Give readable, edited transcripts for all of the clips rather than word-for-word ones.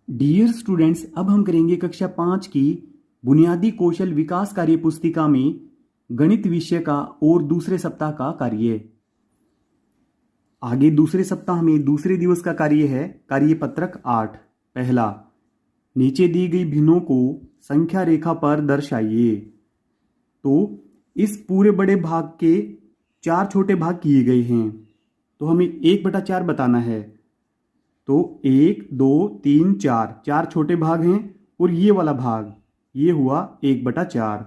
Dear students, अब हम करेंगे कक्षा 5 की बुनियादी कौशल विकास कार्य पुस्तिका में गणित विषय का और दूसरे सप्ताह का कार्य। आगे दूसरे सप्ताह में दूसरे दिवस का कार्य है कार्य पत्रक 8। पहला, नीचे दी गई भिन्नों को संख्या रेखा पर दर्शाइए। तो इस पूरे बड़े भाग के 4 छोटे भाग किए गए हैं, तो हमें 1/4 बताना है। तो 1, 2, 3, 4 4 छोटे भाग हैं और ये वाला भाग ये हुआ 1/4।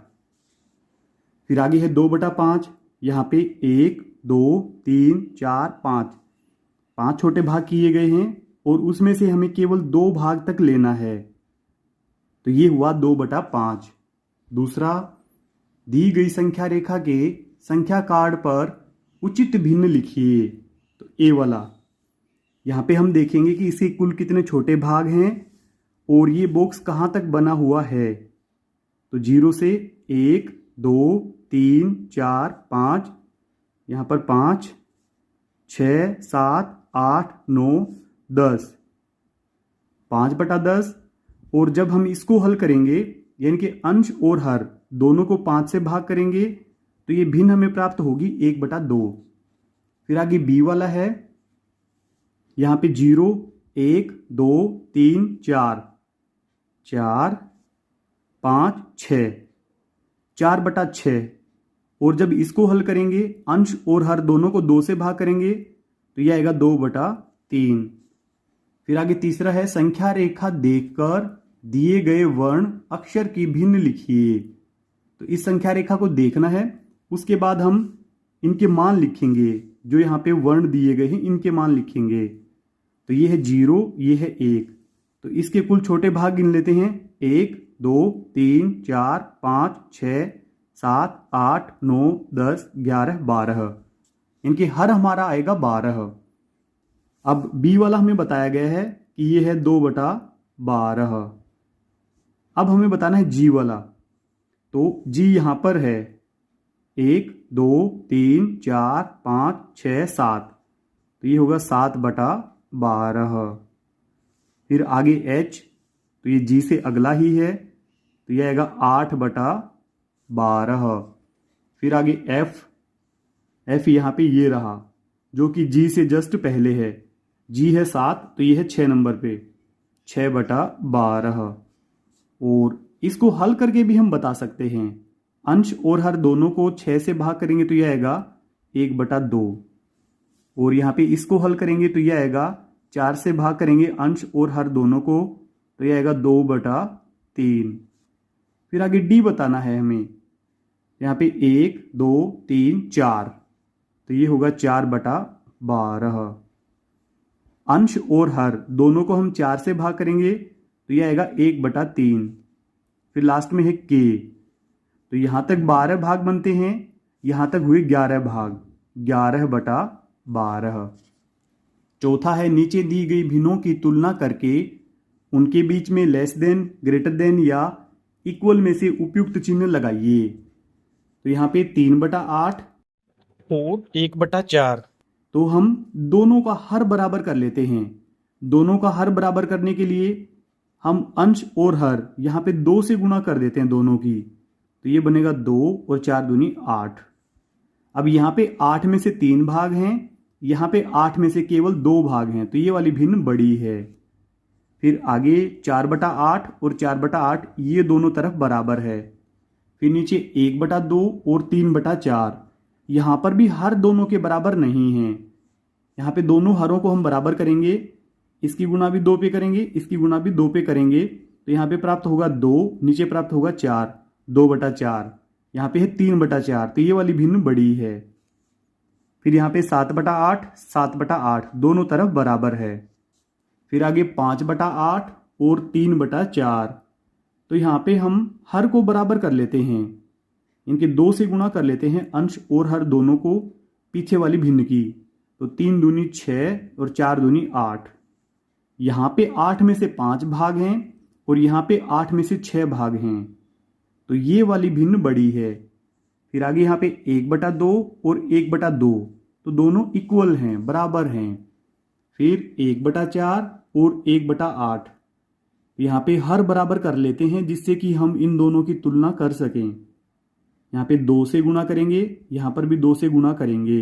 फिर आगे है 2/5। यहाँ पे 1, 2, 3, 4, 5 5 छोटे भाग किए गए हैं और उसमें से हमें केवल 2 भाग तक लेना है, तो ये हुआ 2/5। दूसरा, दी गई संख्या रेखा के संख्या कार्ड पर उचित भिन्न लिखिए। तो ए वाला, यहाँ पे हम देखेंगे कि इसके कुल कितने छोटे भाग हैं और ये बॉक्स कहाँ तक बना हुआ है। तो 0 से 1, 2, 3, 4, 5, यहाँ पर 5, 6, 7, 8, 9, 10, 5/10। और जब हम इसको हल करेंगे, यानी कि अंश और हर दोनों को 5 से भाग करेंगे, तो ये भिन्न हमें प्राप्त होगी 1/2। फिर आगे बी वाला है, यहाँ पे 0, 1, 2, 3, 4, 4, 5, 6, 4/6। और जब इसको हल करेंगे, अंश और हर दोनों को 2 से भाग करेंगे, तो यह आएगा 2/3। फिर आगे तीसरा है, संख्या रेखा देखकर दिए गए वर्ण अक्षर की भिन्न लिखिए। तो इस संख्या रेखा को देखना है, उसके बाद हम इनके मान लिखेंगे। जो यहाँ पे वर्ण दिए गए हैं इनके मान लिखेंगे। तो ये है 0, ये है 1। तो इसके कुल छोटे भाग गिन लेते हैं। 1, 2, 3, 4, 5, 6, 7, 8, 9, 10, 11, 12। इनके हर हमारा आएगा 12। अब बी वाला हमें बताया गया है कि ये है 2/12। अब हमें बताना है जी वाला। तो जी यहाँ पर है 1, 2, 3, 4, 5, 6, 7। तो ये होगा 7/12। फिर आगे एच, तो ये जी से अगला ही है, तो ये आएगा 8/12। फिर आगे एफ, एफ यहाँ पे ये रहा जो कि जी से जस्ट पहले है। जी है 7, तो ये है 6 नंबर पे, 6/12। और इसको हल करके भी हम बता सकते हैं। अंश और हर दोनों को 6 से भाग करेंगे तो यह आएगा 1/2। और यहाँ पे इसको हल करेंगे तो यह आएगा 4 से भाग करेंगे अंश और हर दोनों को, तो यह आएगा 2/3। फिर आगे डी बताना है हमें। यहाँ पे 1, 2, 3, 4, तो ये होगा 4/12। अंश और हर दोनों को हम 4 से भाग करेंगे तो यह आएगा 1/3। फिर लास्ट में है के, तो यहां तक 12 भाग बनते हैं, यहां तक हुए 11 भाग, 11/12। चौथा है, नीचे दी गई भिन्नों की तुलना करके उनके बीच में लेस देन, ग्रेटर देन या इक्वल में से उपयुक्त चिन्ह लगाइए। तो यहाँ पे 3/8 और 1/4। तो हम दोनों का हर बराबर कर लेते हैं। दोनों का हर बराबर करने के लिए हम अंश और हर यहाँ पे 2 से गुणा कर देते हैं दोनों की, तो ये बनेगा 2 और 4 दूनी 8। अब यहाँ पे 8 में से 3 भाग हैं, यहाँ पे 8 में से केवल 2 भाग हैं, तो ये वाली भिन्न बड़ी है। फिर आगे 4/8 और 4/8 ये दोनों तरफ बराबर है। फिर नीचे 1/2 और 3/4, यहाँ पर भी हर दोनों के बराबर नहीं है। यहाँ पे दोनों हरों को हम बराबर करेंगे, इसकी गुणा भी 2 पे करेंगे, इसकी गुणा भी 2 पे करेंगे, तो यहाँ पे प्राप्त होगा 2, नीचे प्राप्त होगा 4, 2/4। यहाँ पे है 3/4, तो ये वाली भिन्न बड़ी है। फिर यहाँ पे 7/8, 7/8 दोनों तरफ बराबर है। फिर आगे 5/8 और 3/4, तो यहाँ पे हम हर को बराबर कर लेते हैं, इनके 2 से गुणा कर लेते हैं अंश और हर दोनों को पीछे वाली भिन्न की, तो 3 दूनी 6 और 4 दूनी 8। यहाँ पे 8 में से 5 भाग हैं और यहाँ पे 8 में से 6 भाग हैं, तो ये वाली भिन्न बड़ी है। फिर आगे यहाँ पे 1/2 और 1/2, तो दोनों इक्वल हैं, बराबर हैं। फिर 1/4 और 1/8, यहाँ पे हर बराबर कर लेते हैं जिससे कि हम इन दोनों की तुलना कर सकें। यहाँ पे 2 से गुणा करेंगे, यहाँ पर भी 2 से गुणा करेंगे,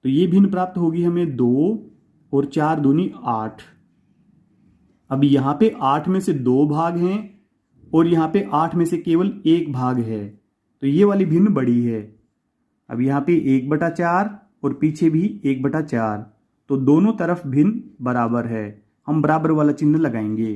तो ये भिन्न प्राप्त होगी हमें 2 और 4 दूनी 8। अब यहाँ पे 8 में से 2 भाग हैं और यहाँ पे 8 में से केवल 1 भाग है, तो ये वाली भिन्न बड़ी है। अब यहाँ पे 1/4 और पीछे भी 1/4, तो दोनों तरफ भिन्न बराबर है। हम बराबर वाला चिन्ह लगाएंगे।